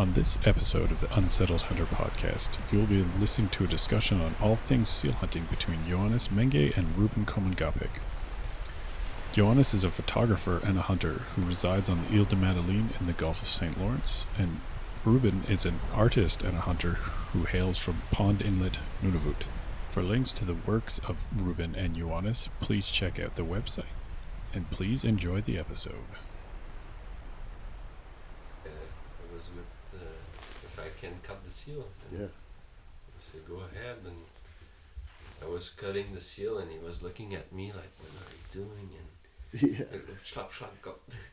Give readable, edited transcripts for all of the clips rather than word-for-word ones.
On this episode of the Unsettled Hunter podcast, you will be listening to a discussion on all things seal hunting between Yoanis Menge and Ruben Komagapik. Yoanis is a photographer and a hunter who resides on the Ile de Madeleine in the Gulf of St. Lawrence, and Ruben is an artist and a hunter who hails from Pond Inlet, Nunavut. For links to the works of Ruben and Yoanis, please check out the website, and please enjoy the episode. I was with if I can cut the seal. And Yeah. he said, go ahead. And I was cutting the seal, and he was looking at me like, what are you doing? And Yeah.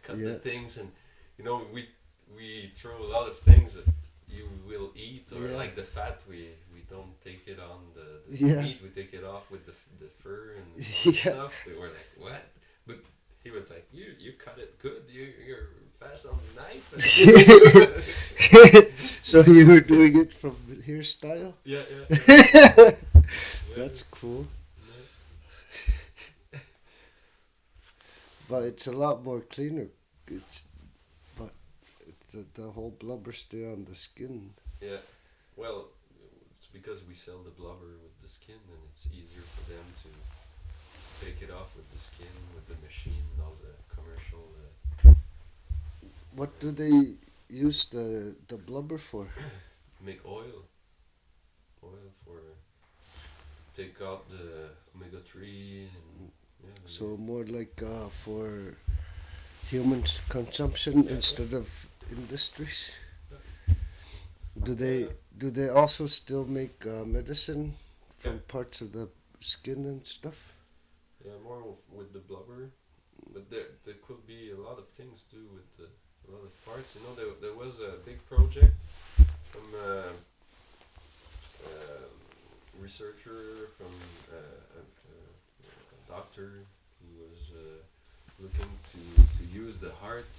cut Yeah. the things. And you know, we throw a lot of things that you will eat, or Yeah. like the fat, we don't take it on the Yeah. meat, we take it off with the fur and Yeah. stuff. They were like, what? But he was like, you cut it good, you're fast on the knife. So you were doing it from hairstyle? Yeah. That's cool. Yeah. But it's a lot more cleaner. But the whole blubber stay on the skin. Yeah, well, it's because we sell the blubber with the skin, and it's easier for them to take it off with the skin, with the machine, all the commercial. What do they use the blubber for? Make oil for take out the omega-3 and yeah. So more like for humans consumption instead of industries. Do they also still make medicine from parts of the skin and stuff? Yeah, more with the blubber, but there could be a lot of things too with a lot of parts. You know, there was a big project from a researcher, from a doctor who was looking to use the heart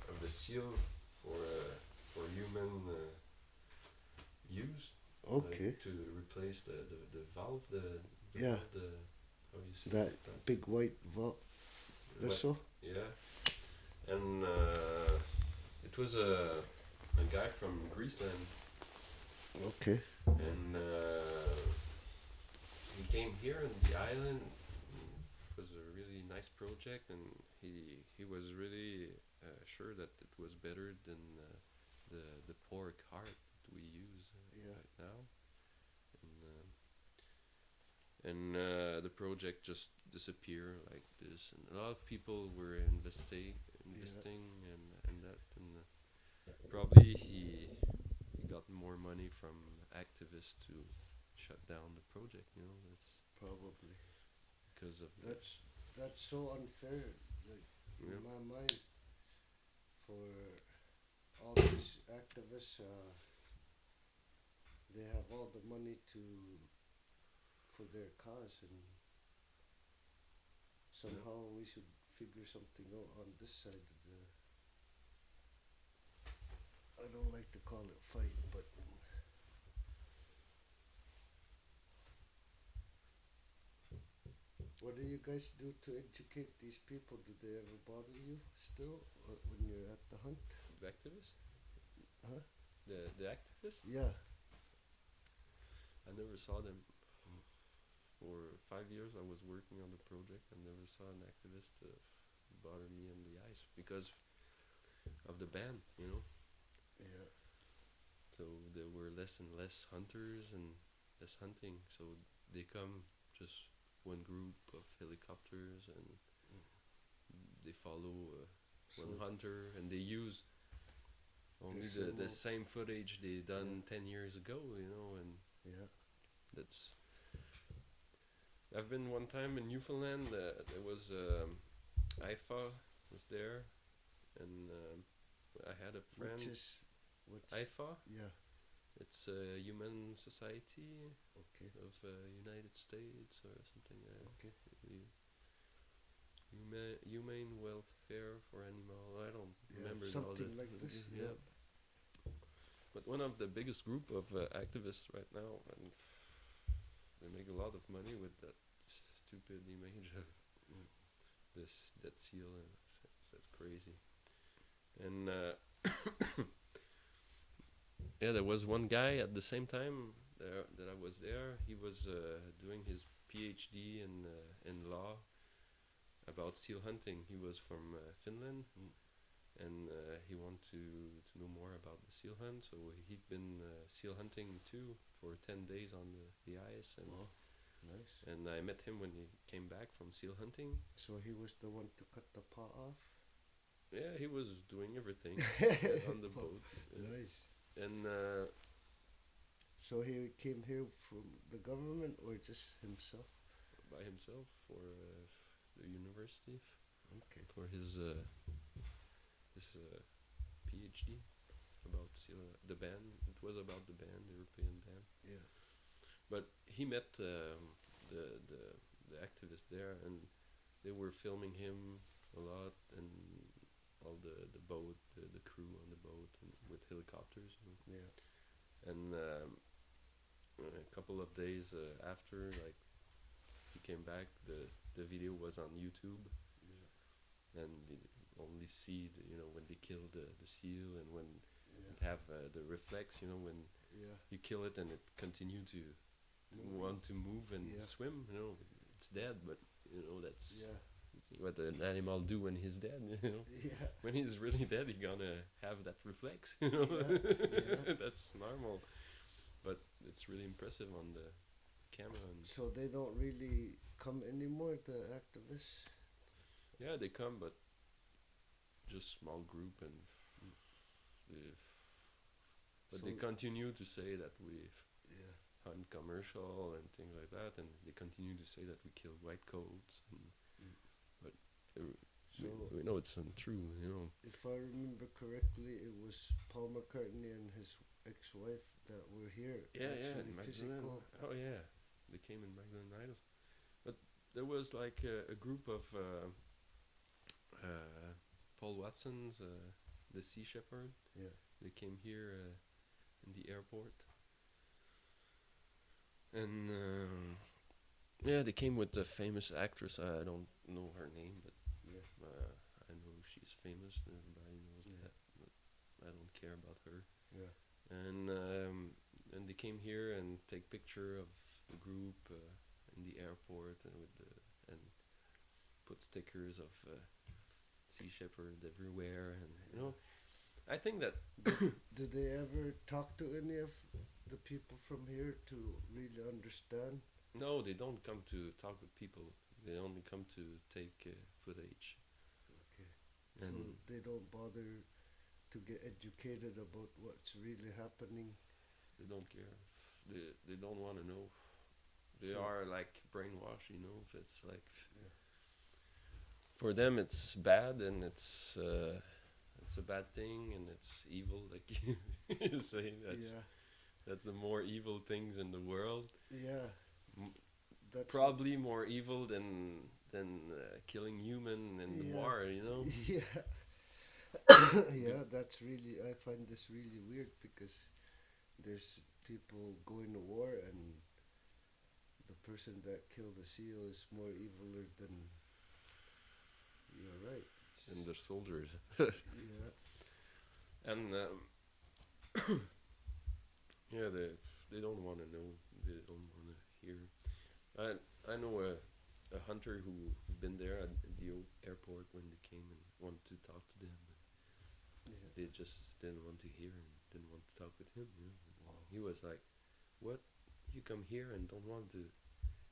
of the seal for human use. Okay. Like to replace the valve, Yeah. how you say That big white vessel? Yeah, and it was a guy from Greeceland, Okay. and he came here on the island. It was a really nice project, and he was really sure that it was better than the pork heart we use right now, and the project just disappeared like this, and a lot of people were investing and that, and probably he got more money from activists to shut down the project. You know, that's Probably. because of That's so unfair, like in Yeah. my mind, for all these activists. They have all the money for their cause, and somehow we should figure something out on this side of the. I don't like to call it fight, but. What do you guys do to educate these people? Do they ever bother you still when you're at the hunt? the activists. Huh? The activists. Yeah. I never saw them. For 5 years I was working on the project. I never saw an activist bother me on the ice because of the ban, you know. Yeah. So there were less and less hunters and less hunting. So they come just one group of helicopters, and they follow one hunter, and they use only the same footage they done 10 years ago, you know, and Yeah. that's. I've been one time in Newfoundland. There was IFA was there, and I had a friend. Which IFA. Yeah. It's a human society Okay. of United States or something. Okay. Humane welfare for animal. I don't remember all something the like this. Yeah. But one of the biggest group of activists right now, and they make a lot of money with that stupid image of that seal. That's crazy. And yeah, there was one guy at the same time that I was there. He was doing his PhD in law about seal hunting. He was from Finland, and he wanted to know more about the seal hunt. So he'd been seal hunting too for 10 days on the ice, and Wow, nice. and I met him when he came back from seal hunting. So he was the one to cut the paw off. Yeah, he was doing everything on the boat. Nice. And So he came here from the government or just himself? by himself for the university Okay. for his PhD about the band. It was about the band, the European band. Yeah. But he met the the activists there, and they were filming him a lot, and all the boat, the crew on the boat, and with helicopters. You know. Yeah. And a couple of days after, like he came back, the video was on YouTube, Yeah. and you only see when they kill the seal, and when Yeah. it have the reflex, when Yeah. you kill it and it continue to want to move and Yeah. swim. It's dead, but that's Yeah. what an animal do when he's dead. Yeah. When he's really dead, he gonna have that reflex. Yeah. That's normal, but it's really impressive on the camera. And So they don't really come anymore, the activists? yeah, they come, but just small group, and they, but So they continue to say that we yeah. hunt commercial and things like that, and they continue to say that we kill white coats, but So we know it's untrue. if I remember correctly, it was Paul McCartney and his ex-wife that were here. Yeah, actually Magdalene. physical. Oh yeah, they came in Magdalene Idols, but there was like a group of Paul Watson's, the Sea Shepherd. Yeah. They came here in the airport, and yeah, they came with the famous actress. I don't know her name, but Yeah. I know she's famous. Everybody knows Yeah. that, but I don't care about her. Yeah. And they came here and take picture of the group in the airport, and put stickers of Sea Shepherd everywhere, and I think that Did they ever talk to any of the people from here to really understand? no, they don't come to talk with people. They only come to take footage, Okay. and So they don't bother to get educated about what's really happening. they don't care. They don't want to know. They So- are like brainwashed. If it's like Yeah. for them it's bad, and it's a bad thing, and it's evil. Like you say, Yeah. that's the more evil things in the world. Yeah. M- That's Probably more evil than killing human in the Yeah. war. Yeah. Yeah, that's really, I find this really weird because there's people going to war and the person that killed the seal is more eviler than, you're right. And the soldiers. Yeah. And yeah, they don't want to know. They don't want to hear. I know a hunter who been there at the airport when they came and wanted to talk to them. Yeah. They just didn't want to hear and didn't want to talk with him. Wow. He was like, "What? You come here and don't want to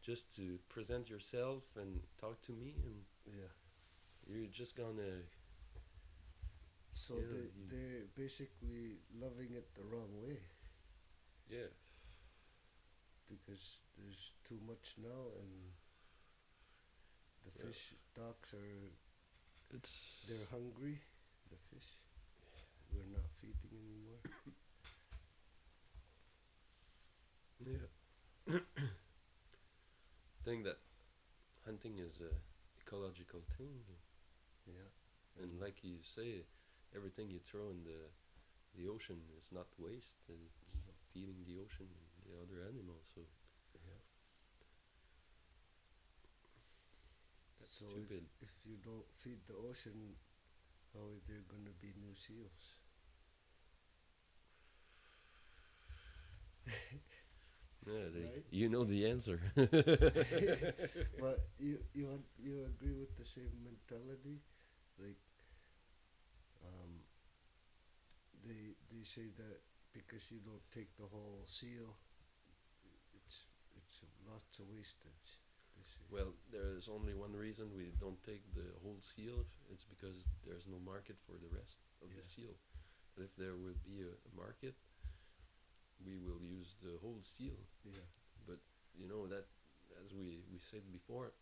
just to present yourself and talk to me, and Yeah. you're just gonna." So Yeah, they're basically loving it the wrong way Yeah. because there's too much now and the Yeah. fish stocks are, It's they're hungry, the fish. We're not feeding anymore. yeah. Think that hunting is a ecological thing, Yeah. and like you say, everything you throw in the ocean is not waste. It's feeding the ocean and the other animals. So Yeah. that's So stupid. if you don't feed the ocean, how are there gonna be new seals? Yeah, right? you know the answer. But you agree with the same mentality? Like um, they say that because you don't take the whole seal, it's lots of wastage. They say. Well, there is only one reason we don't take the whole seal. It's because there's no market for the rest of the Yeah, seal. But if there will be a market, we will use the whole seal. yeah, But you know that, as we said before,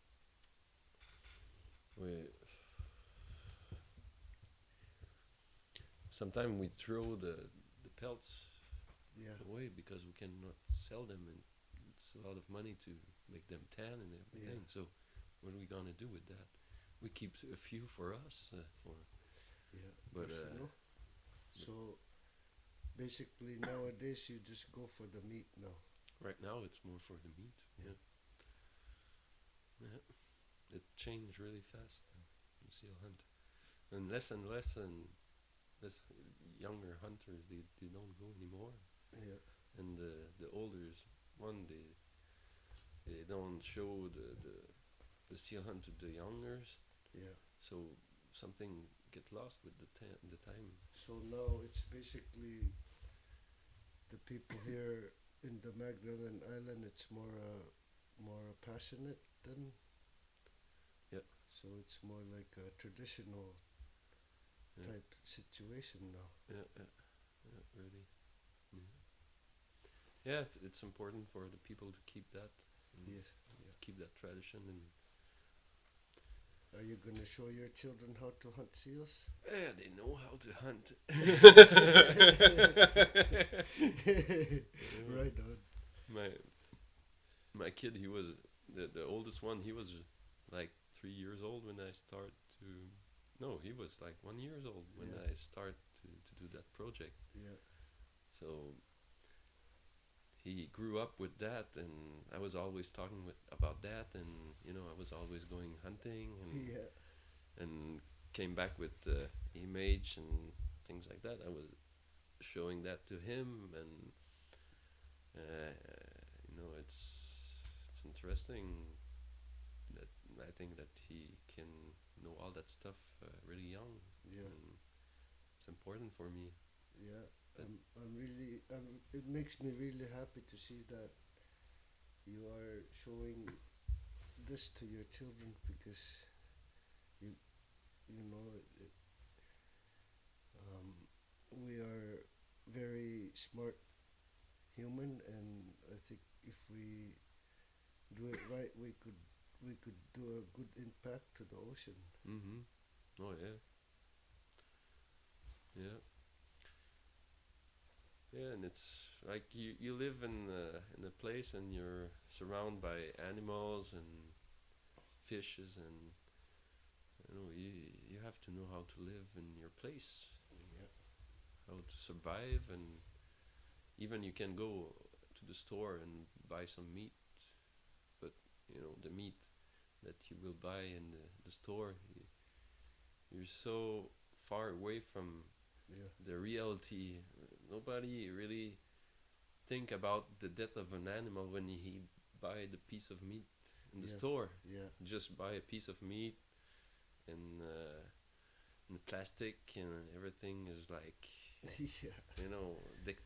we sometimes we throw the pelts yeah, away because we cannot sell them, and it's a lot of money to make them tan and everything. yeah, So what are we gonna do with that? We keep a few for us, for yeah. but Personal. So basically nowadays you just go for the meat now. right now it's more for the meat. Yeah. Yeah, yeah. It changed really fast. The seal hunt, and less and less younger hunters they don't go anymore, Yeah, and the older one they don't show the seal hunt to the youngers, yeah. so something get lost with the time. So now it's basically the people here in the Magdalene Island. It's more passionate than. Yeah, So it's more like a traditional yeah, type situation now. yeah, yeah, yeah, really. Yeah, yeah. It's important for the people to keep that, and Yes. Yeah. keep that tradition, and Are you gonna show your children how to hunt seals? yeah, they know how to hunt. You know, Right on. my my kid, he was the oldest one. He was like 3 years old when I start to. No, he was like 1 years old when Yeah. I start to do that project. Yeah. So he grew up with that, and I was always talking about that, and I was always going hunting, Yeah. and came back with the image and things like that. I was showing that to him, and it's interesting that I think that he can know all that stuff really young, Yeah. and it's important for me. Yeah. That I'm really. It makes me really happy to see that you are showing this to your children because you you know it, um, we are very smart human, and I think if we do it right, we could do a good impact to the ocean. mm-hmm. Oh yeah, yeah, yeah, and it's like you live in a place and you're surrounded by animals and fishes, and you have to know how to live in your place, Yeah, how to survive, and even you can go to the store and buy some meat, but the meat that you will buy in the store, you're so far away from yeah, the reality. Nobody really think about the death of an animal when he buy the piece of meat in the yeah, store. yeah, Just buy a piece of meat, and the plastic and everything is like yeah,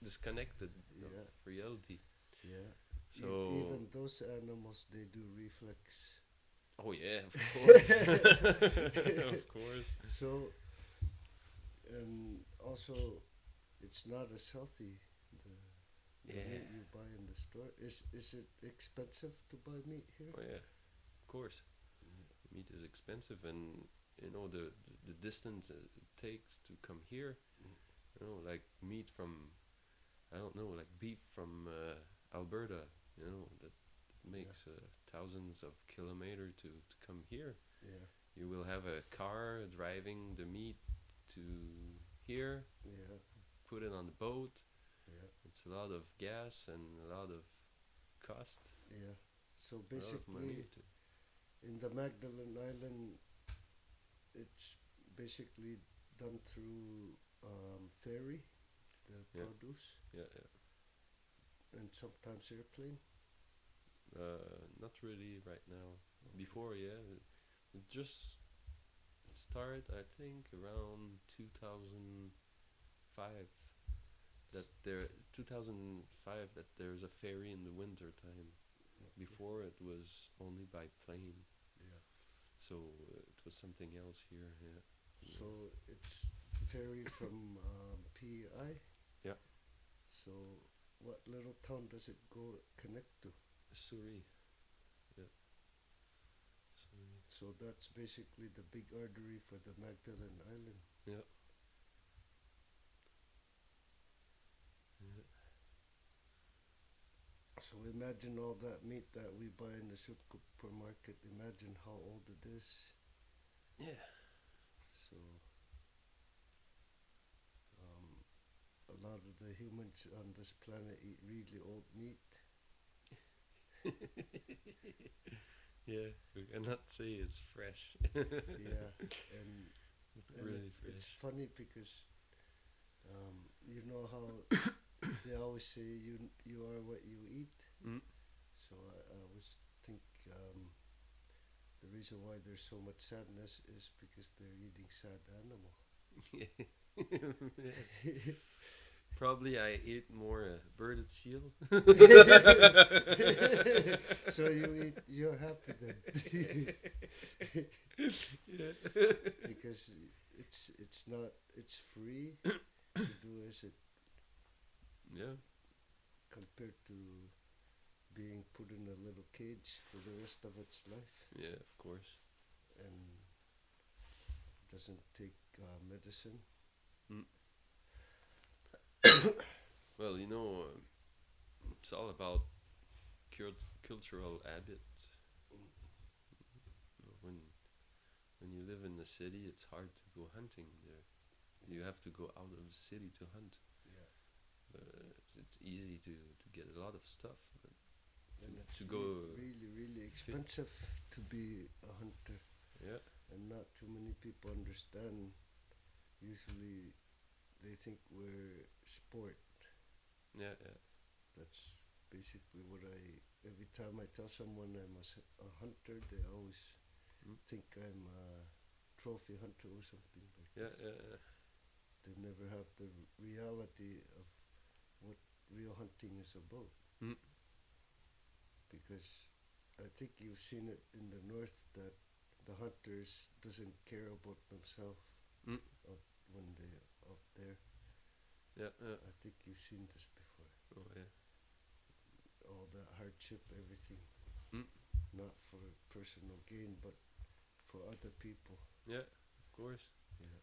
disconnected of yeah, reality. yeah. So Even those animals, they do reflex. oh yeah, of course, of course. So, and also, it's not as healthy. The Yeah, meat you buy in the store is it expensive to buy meat here? oh yeah, of course. Meat is expensive, and the distance it takes to come here. Like meat from, I don't know, like beef from Alberta. That Yeah, makes thousands of kilometers to come here. yeah, You will have a car driving the meat to here, yeah, put it on the boat. yeah, It's a lot of gas and a lot of cost, yeah. So a lot of money basically, to. in the Magdalene Island, it's basically done through ferry, the Yeah, produce. yeah, yeah. and sometimes airplane? Not really right now. Before, yeah, it just started. I think around 2005. That there 2005 that there's a ferry in the winter time. Before it was only by plane, Yeah. so it was something else here. Yeah. So it's ferry from PEI. Yeah. So what little town does it go connect to? Suri. Yeah. Suri. So that's basically the big artery for the Magdalene Island. Yeah. Yeah. So imagine all that meat that we buy in the supermarket. Imagine how old it is. Yeah. So a lot of the humans on this planet eat really old meat. Yeah. We cannot say it's fresh. Yeah, and Really it's fresh. funny because you know how they always say you are what you eat. Mm. So I always think the reason why there's so much sadness is because they're eating sad animal. Yeah. Probably I ate more birded seal. So you're happy then. Yeah. Because it's free to do as it Yeah. compared to being put in a little cage for the rest of its life Yeah, of course. and doesn't take medicine. Mm. Well, it's all about cultural habit. When you live in the city, it's hard to go hunting there. You have to go out of the city to hunt. Yeah, It's easy to get a lot of stuff, but and it's to go really expensive to be a hunter, yeah, and not too many people understand. Usually, they think we're sport. yeah, yeah, That's basically what I. Every time I tell someone I'm a hunter, they always mm. think I'm a trophy hunter or something like Yeah, this. yeah, yeah. They never have the reality of what real hunting is about. Mm. Because I think you've seen it in the north that the hunters doesn't care about themselves Mm. when they up there. Yeah, yeah. I think you've seen this before. Oh yeah. All that hardship, everything, Mm. not for personal gain, but for other people. Yeah, of course. Yeah.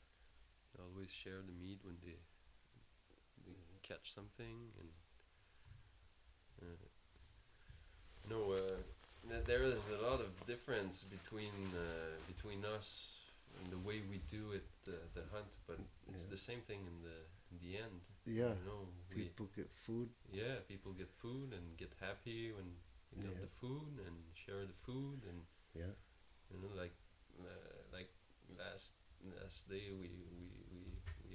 They always share the meat when they catch something, and there is a lot of difference between us and the way we do it, the hunt, but it's Yeah. the same thing in the end. Yeah. We People get food. people get food and get happy when they get Yeah. the food and share the food, and Yeah. like last day we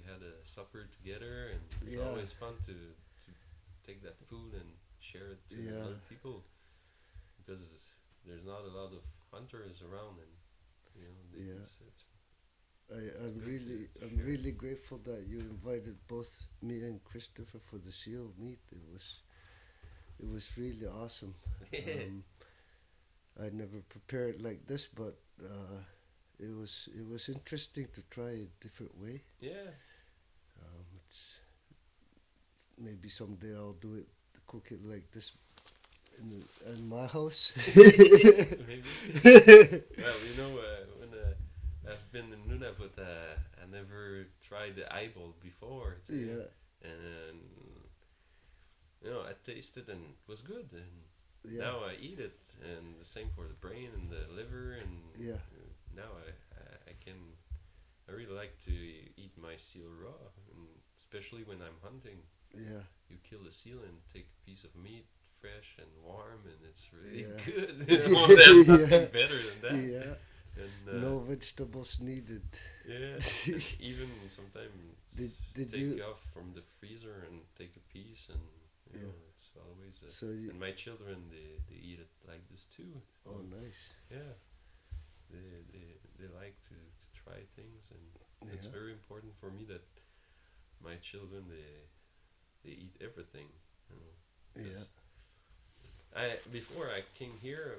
had a supper together, and it's Yeah. always fun to take that food and share it to Yeah. other people, because there's not a lot of hunters around, and Yeah. it's I'm good really to I'm share. really grateful that you invited both me and Christopher for the seal meet. It was really awesome. I never prepared like this, but it was interesting to try a different way. Yeah. It's maybe someday I'll do it, cook it like this in my house. Maybe. Well, when I've been in Nunavut, I never tried the eyeball before. Yeah, And I tasted and it was good, and yeah, now I eat it, and the same for the brain and the liver, and yeah, now I really like to eat my seal raw, and especially when I'm hunting. yeah, You kill a seal and take a piece of meat, fresh and warm, and it's really Yeah. good. There's nothing Yeah. better than that. yeah. And No vegetables needed. yeah, even sometimes Did take you? off from the freezer and take a piece, and Yeah. it's always. So you, And my children, they eat it like this too. oh, nice. Yeah, they like to try things, and it's Yeah, very important for me that my children they eat everything. You know, yeah, 'cause I before I came here,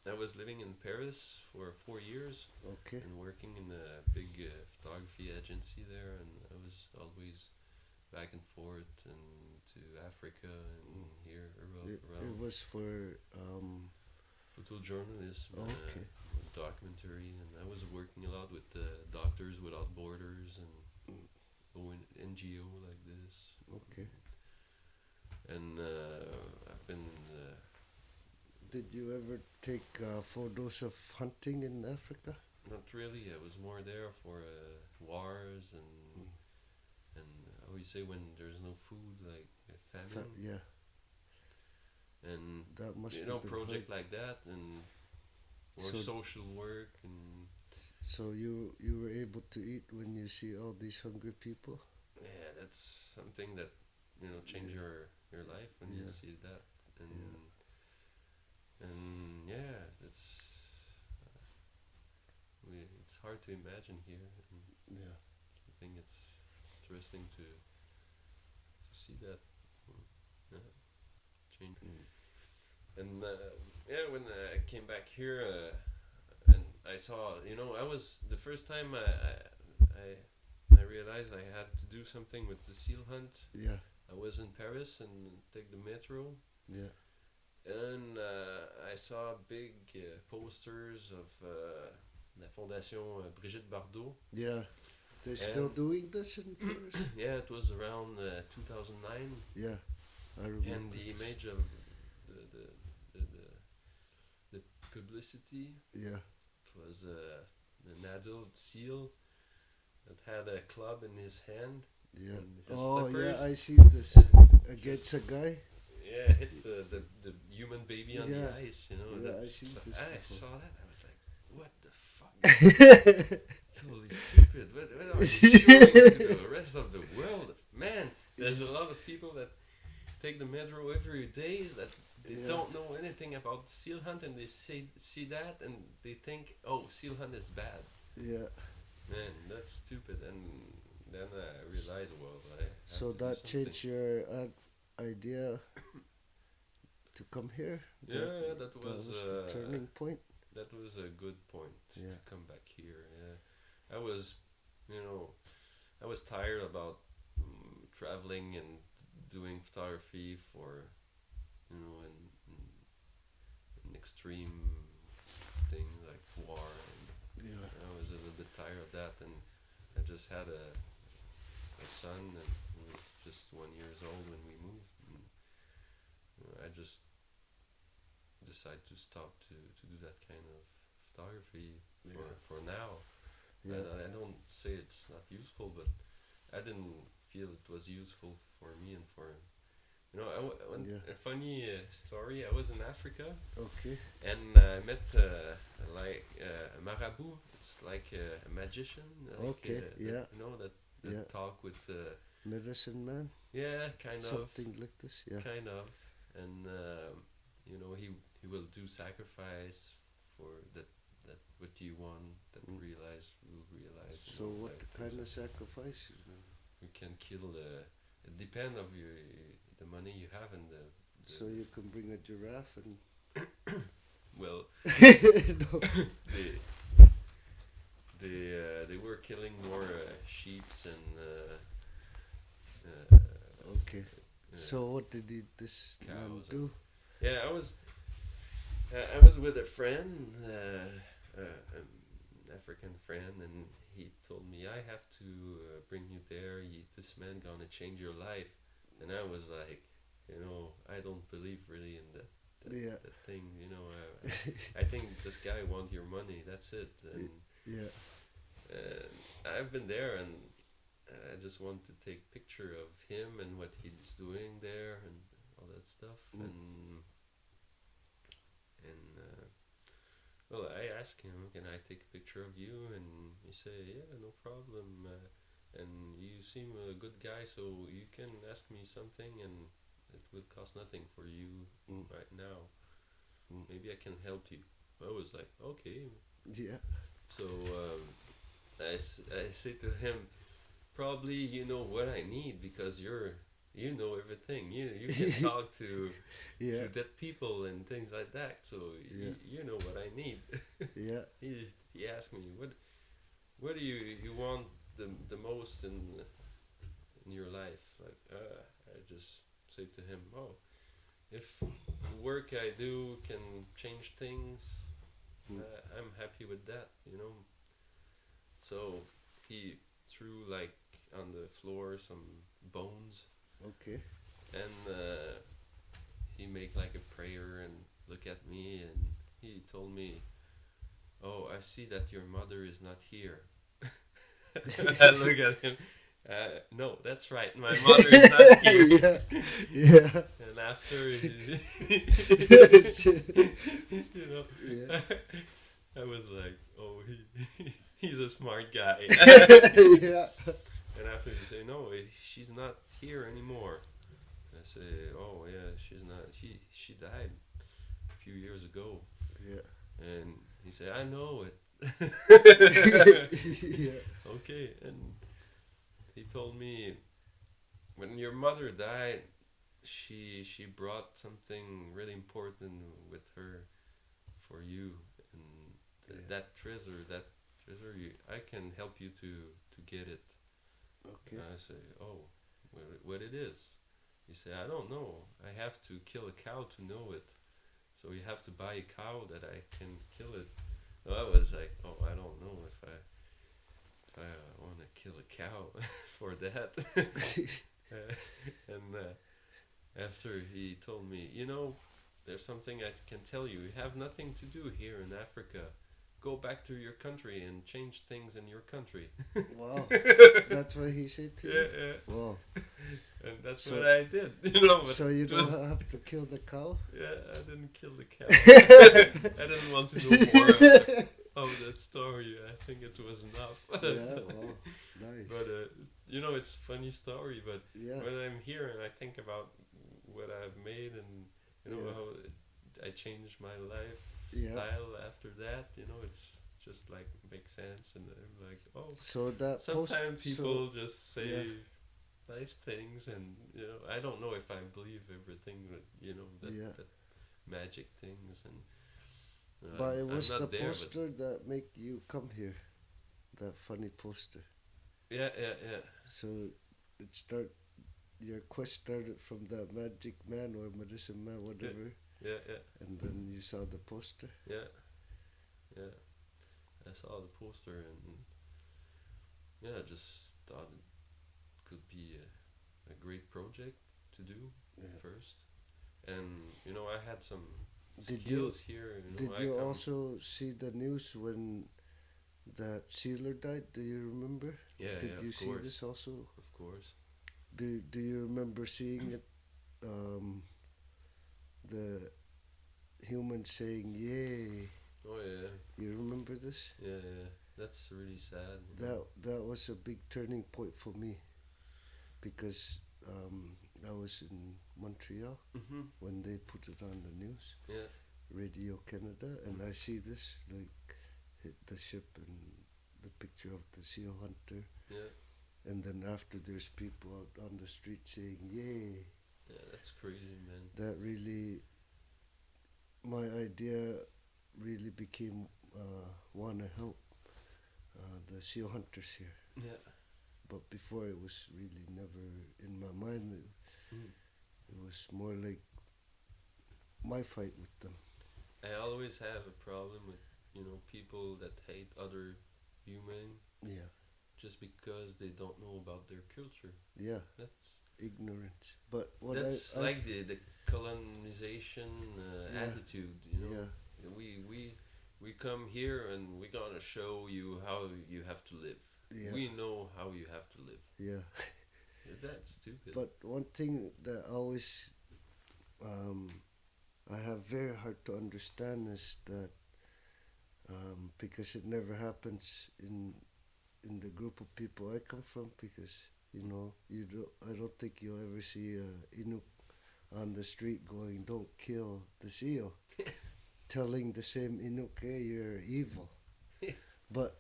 I was living in Paris for 4 years okay. and working in a big photography agency there, and I was always back and forth and to Africa and here It around was for, photojournalism, okay, documentary, and I was working a lot with Doctors Without Borders and going NGO like this. okay. And I've been in the Did you ever take photos of hunting in Africa? not really. I was more there for wars Mm. and how you say when there's no food like famine Yeah, and that must you have know been project hard. like that and or So, social work and so you were able to eat when you see all these hungry people? yeah, that's something that you know change Yeah, your life when you yeah, see that yeah, and yeah, that's it's hard to imagine here, and yeah. I think it's interesting to see that yeah, change. Mm. And yeah, when I came back here and I saw, you know, I was the first time I realized I had to do something with the seal hunt. Yeah, I was in Paris and take the metro, yeah, and I saw big posters of la Fondation Brigitte Bardot. yeah. They're still And doing this in Paris? yeah, it was around 2009, Yeah, I and remember the this. image of the the the, the publicity Yeah. was an adult seal that had a club in his hand Yeah. and his Oh, flippers. yeah, I see this. Against Just a guy? yeah, hit the human baby on Yeah. the ice. You know, Yeah, I that's see this I before. saw that. I was like, what the fuck? Totally stupid. What are you showing to the rest of the world, man? There's a lot of people that take the metro every day that they Yeah. don't know anything about seal hunt and they see that and they think, oh, seal hunt is bad. Yeah. Man, that's stupid. And then I realized, well, I have So to do that something. changed your idea to come here? Yeah, that was the turning point? that was a good point Yeah. to come back here. Yeah, I was, you know, I was tired about traveling and doing photography for, you know, an extreme thing like war. And Yeah. I was a little bit tired of that, and I just had a son, and he was just 1 year old when we moved. And, you know, I just decided to stop to do that kind of photography Yeah. for now. Yeah. I don't say it's not useful, but I didn't feel it was useful for me and for you know. Yeah. A funny story. I was in Africa Okay. and I met like a marabout. It's like a magician. Like, Okay, that, yeah. you know that Yeah. talk with Medicine man? yeah, kind of, Something like this? Yeah. kind of, and you know he will do sacrifice for that what you want that Mm. will realize. You So know, what like kind things of like sacrifices, man? you can kill it depend of your the money you have and the So you can bring a giraffe and well no. they they were killing more sheeps and Okay. So what did this man cows do? yeah I was with a friend an African friend and he told me I have to bring you there this man gonna change your life and I was like you know I don't believe really in that Yeah. that thing you know I think this guy wants your money that's it and Yeah. I've been there and I just want to take picture of him and what he's doing there and all that stuff Mm. and well I asked him can I take a picture of you and he said yeah no problem and you seem a good guy so you can ask me something and it will cost nothing for you Mm. right now. Mm. Maybe I can help you. I was like, okay. Yeah. So I say to him, probably you know what I need because you know everything. You can talk Yeah. to dead people and things like that. So Yeah. you know what I need. Yeah. He asked me what do you want the most in your life? Like I just say to him, oh, if the work I do can change things, Mm. I'm happy with that. You know. So he threw like on the floor some bones Okay. and he made like a prayer and look at me and he told me, "Oh, I see that your mother is not here." I look at him. No, that's right. My mother is not here. Yeah. Yeah. And after, you know, Yeah. I was like, "Oh, he's a smart guy." Yeah. And after he say, "No, she's not here anymore." I say, "Oh yeah, she's not. She died a few years ago." Yeah. And he said, "I know it." Yeah. Okay, and he told me when your mother died, she brought something really important with her for you, and Yeah. that treasure, I can help you to get it. Okay. I say, oh, what it is? He said, I don't know. I have to kill a cow to know it. So you have to buy a cow that I can kill it. So I was like, oh, I don't know if I want to kill a cow for that. And after he told me, there's something I can tell you. You have nothing to do here in Africa. Go back to your country and change things in your country. Wow. That's what he said to Yeah, you? yeah. Wow. And that's So- what I did. But So you it was- don't have to kill the cow? Yeah, I didn't kill the cow. I didn't want to know more of that story. I think it was enough. Yeah, wow. Nice. But it's funny story. But Yeah. when I'm here and I think about what I've made and Yeah. how I changed my life Yeah. style after that, it's just like makes sense. And I'm like, oh, So that sometimes post, people just say yeah. nice things, and I don't know if I believe everything that Yeah. that magic things, and But it I'm was not the there, poster that make you come here. That funny poster. but yeah. So your quest started from that magic man or medicine man, whatever, Yeah. and then you saw the poster. Yeah. I saw the poster and yeah, I just thought it could be a great project to do Yeah. first, and I had some Did you skills here. did I you come, also see the news when that sealer died? Do you remember? Yeah, Did yeah, you of see course, this also? of course. Do you remember seeing it? Um, the human saying "yay." Oh yeah, You remember this? yeah. That's really sad. That was a big turning point for me because I was in Montreal Mhm. when they put it on the news, Yeah. Radio Canada, and I see this like hit the ship and the picture of the seal hunter, Yeah. and then after there's people out on the street saying "yay." Yeah. That's crazy, man. That really, my idea really became want to help the seal hunters here. Yeah. But before it was really never in my mind. Mm. It was more like my fight with them. I always have a problem with people that hate other human Yeah, just because they don't know about their culture. yeah, That's ignorance. But what that's I like the colonization Yeah. attitude. yeah, We come here and we're gonna show you how you have to live. yeah, We know how you have to live. yeah. That's stupid. But one thing that always I have very hard to understand is that because it never happens in the group of people I come from, because you don't I don't think you'll ever see a Inuk on the street going, "Don't kill the seal," telling the same Inuk, "Hey, you're evil." But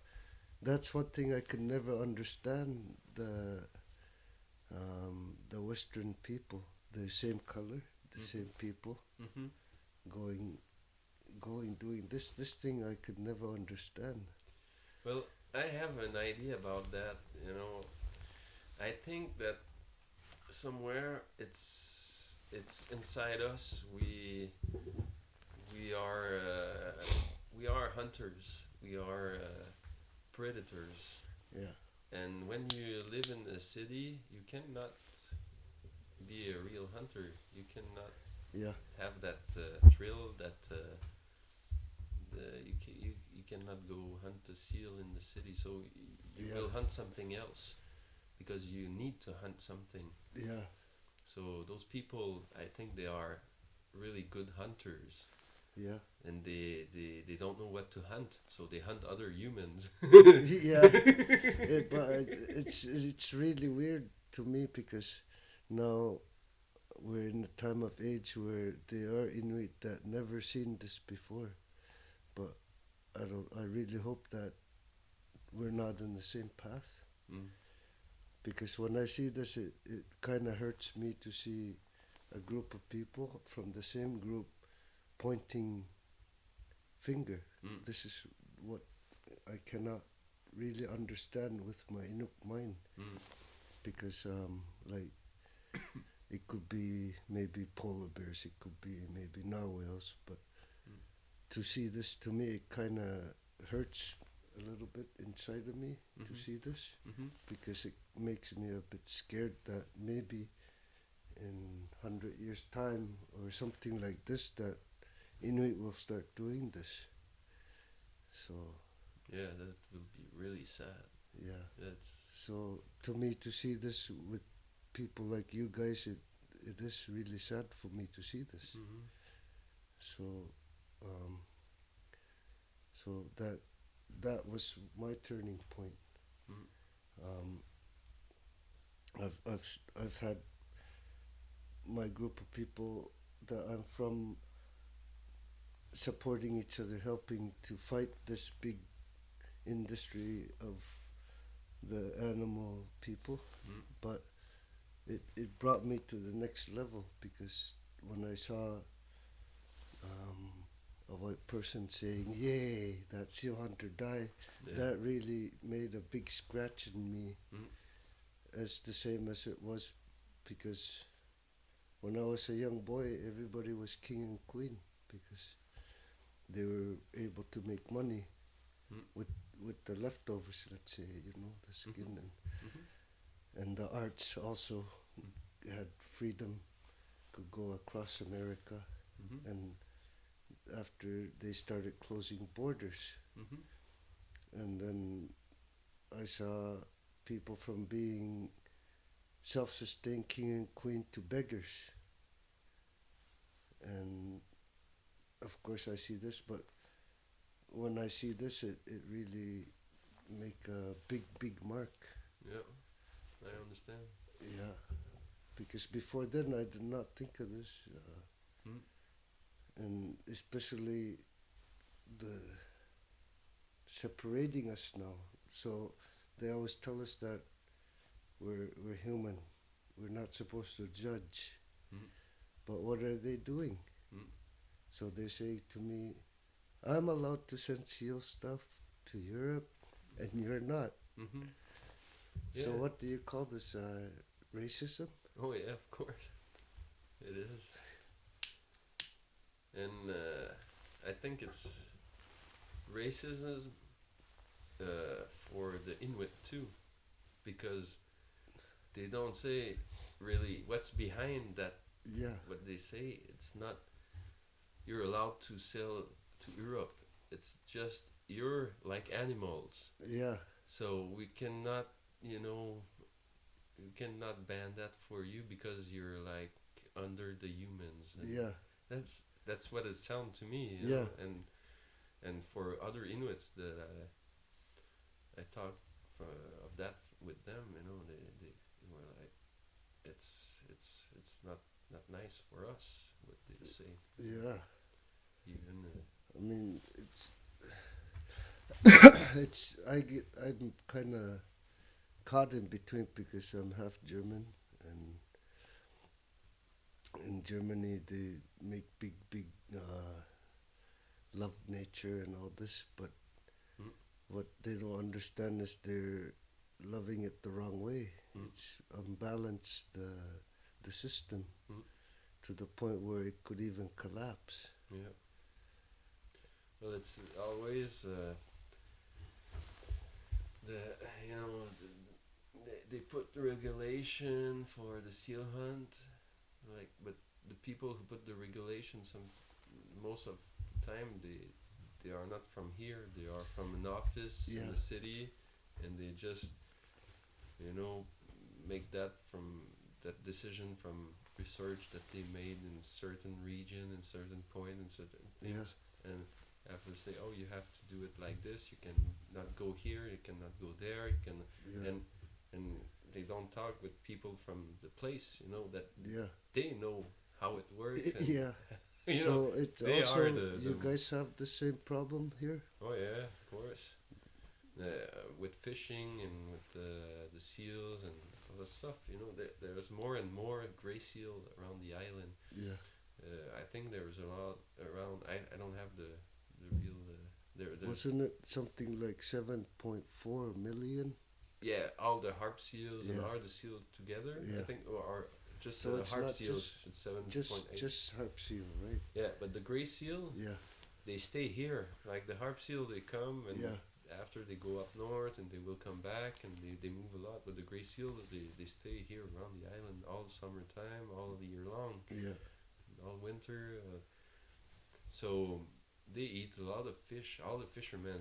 that's one thing I could never understand the Western people, the same color, the same people Mm-hmm. going, doing this thing I could never understand. Well, I have an idea about that. I think that somewhere it's inside us. We are hunters. We are predators. Yeah, And when you live in a city, you cannot be a real hunter. You cannot yeah, have that thrill. You cannot go hunt a seal in the city. So you yeah, will hunt something else because you need to hunt something. yeah, So those people, I think they are really good hunters, yeah, and they don't know what to hunt, so they hunt other humans. yeah. But it's really weird to me because now we're in a time of age where there are Inuit that never seen this before. But I really hope that we're not in the same path, Mm. because when I see this, it kind of hurts me to see a group of people from the same group pointing finger. Mm. This is what I cannot really understand with my Inuk mind, Mm. because like it could be maybe polar bears, it could be maybe narwhals, but Mm. to see this, to me it kind of hurts a little bit inside of me to Mhm. see this, Mhm. because it makes me a bit scared that maybe in 100 years time or something like this, that Inuit will start doing this. So Yeah, that will be really sad. yeah, That's. so to me to see this with people like you guys, it is really sad for me to see this. Mhm. So um, so that was my turning point. Mm. um, I've had my group of people that I'm from supporting each other, helping to fight this big industry of the animal people. Mm. But it brought me to the next level, because when I saw a white person saying, "Yay, that seal hunter died," Yeah. that really made a big scratch in me, Mm. as the same as it was, because when I was a young boy, everybody was king and queen, because they were able to make money Mm. with the leftovers, let's say, the Mhm. skin, Mhm. and the arts also Mm. had freedom, could go across America. Mhm. And after they started closing borders, Mhm. and then I saw people from being self-sustained king and queen to beggars. And of course I see this, but when I see this, it really make a big mark. Yeah, I understand. Yeah, because before then I did not think of this, Mm. and especially the separating us now. So they always tell us that we're human, we're not supposed to judge. Mm. But what are they doing? Mm. So they say to me, "I'm allowed to send seal stuff to Europe, and you're not." Mhm. So Yeah. what do you call this? Racism? Oh yeah, of course it is. And I think it's racism for the Inuit too, because they don't say really what's behind that. Yeah, What they say, it's not you're allowed to sell to Europe. It's just you're like animals. yeah, So you know, we cannot ban that for you because you're like under the humans, and yeah, that's what it sounds to me, yeah, and for other Inuits that I talked of that with them, they were like, it's not not nice for us. What they say, Yeah. even I mean, I'm kind of caught in between because I'm half German, and in Germany they make big love nature and all this, but mm, what they don't understand is they're loving it the wrong way. mm, It's unbalanced the system mm, to the point where it could even collapse. yeah. Well, it's always the you know they put regulation for the seal hunt, like, but the people who put the regulation, most of the time they are not from here. They are from an office in Yeah, the city, and they just you know make that decision from research that they made in certain region and certain point and certain yeah, things, and after say, oh, you have to do it like this, you can not go here, you cannot go there, you can, yeah, and they don't talk with people from the place, that yeah, they know how it works, and yeah. you know So it's they are also the you guys have the same problem here. oh yeah, of course, with fishing and with the seals and all that stuff. There's more and more gray seal around the island. Yeah. I think there's a lot around. I don't have the real. There's Wasn't it something like 7.4 million? yeah, all the harp seals and Yeah. all the seals together. I Yeah. think or are just So the it's harp not seals. It's 7.8. just harp seal, right? Yeah, but the gray seal, Yeah. they stay here. Like the harp seal, they come and Yeah. after they go up north and they will come back and they move a lot. But the gray seal, they stay here around the island all the summertime, all the year long, Yeah. all winter. So they eat a lot of fish. All the fishermen,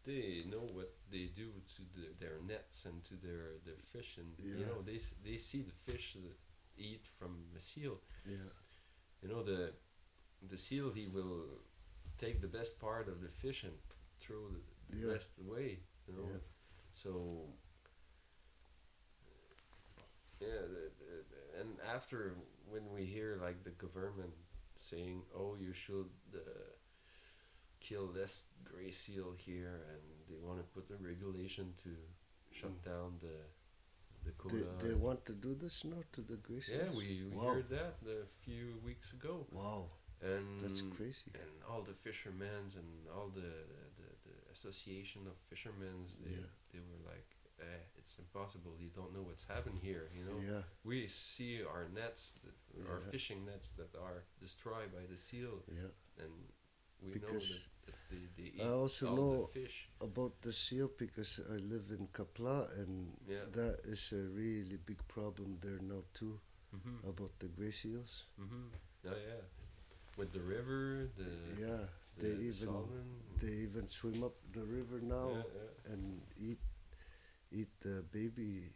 they know what they do to their nets and to their fish, and Yeah. they see the fish that eat from a seal. Yeah. The seal, he will take the best part of the fish and throw the Yeah. rest away. Yeah. So yeah, and after when we hear like the government saying, "Oh, you should kill less gray seal here," and they want to put a regulation to shut down the quota. They want to do this now to the gray Yeah, seals? we Wow. heard that a few weeks ago, Wow. and That's crazy. and all the fishermen's and all the association of fishermen's, Yeah. they were like, it's impossible. You don't know what's happened here. Yeah. We see our nets, our Yeah. fishing nets that are destroyed by the seal, Yeah. and we know Because that they eat I also all know the fish. about the seal because I live in Kapla, and Yeah. that is a really big problem there now too, Mm-hmm. about the gray seals. Mm-hmm. Oh yeah, with the river, Yeah. the salmon. They even swim up the river now Yeah, yeah. and eat the baby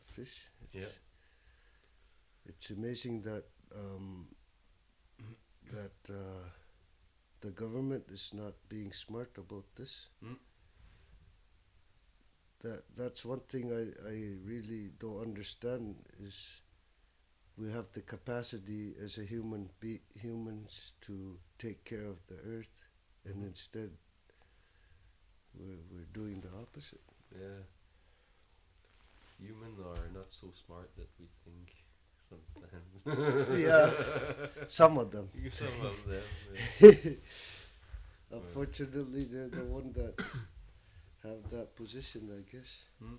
fish. Yeah. It's amazing that the government is not being smart about this. Mm. That's one thing I really don't understand is we have the capacity as a humans to take care of the earth, and Mhm. instead we're doing the opposite. Yeah. Human are not so smart that we think sometimes. Yeah, some of them. Some of them. Yeah. Unfortunately, they're the one that have that position, I guess. Mm.